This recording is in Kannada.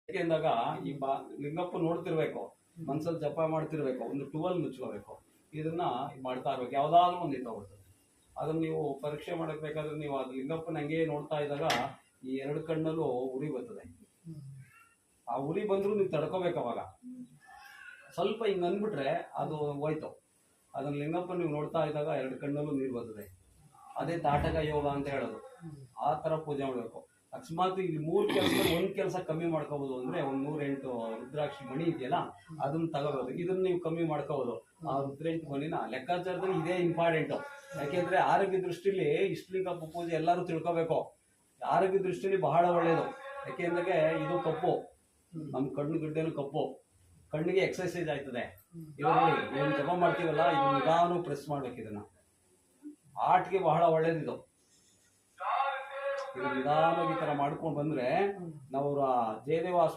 ಯಾಕೆಂದಾಗ ಈ ಲಿಂಗಪ್ಪ ನೋಡ್ತಿರ್ಬೇಕು, ಮನ್ಸಲ್ಲಿ ಜಪ ಮಾಡ್ತಿರ್ಬೇಕು, ಒಂದು ಟುವೆಲ್ ಮುಚ್ಕೋಬೇಕು. ಇದನ್ನ ಮಾಡ್ತಾ ಇರ್ಬೇಕು. ಯಾವ್ದಾದ್ರು ಒಂದು ತಗೊಳ್ತದೆ. ಅದನ್ನ ನೀವು ಪರೀಕ್ಷೆ ಮಾಡಬೇಕಾದ್ರೆ ನೀವು ಅದು ಲಿಂಗಪ್ಪನ ಹಂಗೆ ನೋಡ್ತಾ ಇದ್ದಾಗ ಈ ಎರಡು ಕಣ್ಣಲ್ಲೂ ಉರಿ ಬರ್ತದೆ. ಆ ಉರಿ ಬಂದ್ರು ನೀವು ತಡ್ಕೋಬೇಕು. ಅವಾಗ ಸ್ವಲ್ಪ ಹಿಂಗ್ ಅಂದ್ಬಿಟ್ರೆ ಅದು ಹೋಯ್ತು. ಅದನ್ನ ಲಿಂಗಪ್ಪ ನೀವು ನೋಡ್ತಾ ಇದ್ದಾಗ ಎರಡು ಕಣ್ಣಲ್ಲೂ ನೀರು ಬರ್ತದೆ. ಅದೇ ತಾಟಕ ಯೋಗ ಅಂತ ಹೇಳೋದು. ಆ ತರ ಪೂಜೆ ಮಾಡ್ಬೇಕು. ಅಕಸ್ಮಾತ್ ಇಲ್ಲಿ 3 ಕೆಲಸ ಒಂದ್ ಕೆಲಸ ಕಮ್ಮಿ ಮಾಡ್ಕೋಬಹುದು ಅಂದ್ರೆ ಒಂದ್ 108 ರುದ್ರಾಕ್ಷಿ ಮಣಿ ಇದೆಯಲ್ಲ ಅದನ್ನ ತಗೋಬಹುದು. ಇದನ್ನ ನೀವು ಕಮ್ಮಿ ಮಾಡ್ಕೋಬಹುದು. ಆ ರುದ್ರಾಕ್ಷಿ ಮಣಿನ ಲೆಕ್ಕಾಚಾರದಲ್ಲಿ ಇದೇ ಇಂಪಾರ್ಟೆಂಟ್. ಯಾಕೆಂದ್ರೆ ಆರೋಗ್ಯ ದೃಷ್ಟಿಲಿ ಇಷ್ಟಲಿಂಗಪ್ಪ ಪೂಜೆ ಎಲ್ಲರೂ ತಿಳ್ಕೋಬೇಕು. ಆರೋಗ್ಯ ದೃಷ್ಟಿಲಿ ಬಹಳ ಒಳ್ಳೇದು. ಯಾಕೆಂದ್ರೆ ಇದು ಕಪ್ಪು, ನಮ್ ಕಣ್ಣು ಗಡ್ಡೆನು ಕಪ್ಪು, ಕಣ್ಣಿಗೆ ಎಕ್ಸರ್ಸೈಸ್ ಆಯ್ತದೆ. ಇವಾಗ ನೋಡಿ ಏನ್ ಜಪ ಮಾಡ್ತೀವಲ್ಲ ಇದು ನಿಧಾನ ಪ್ರೆಸ್ ಮಾಡ್ಬೇಕು. ಇದನ್ನ ಆರ್ಟ್ಗೆ ಬಹಳ ಒಳ್ಳೇದಿದು. ಇದು ನಿಧಾನವಾಗಿ ಈ ತರ ಮಾಡ್ಕೊಂಡು ಬಂದ್ರೆ ನಾವು ಜಯದೇವ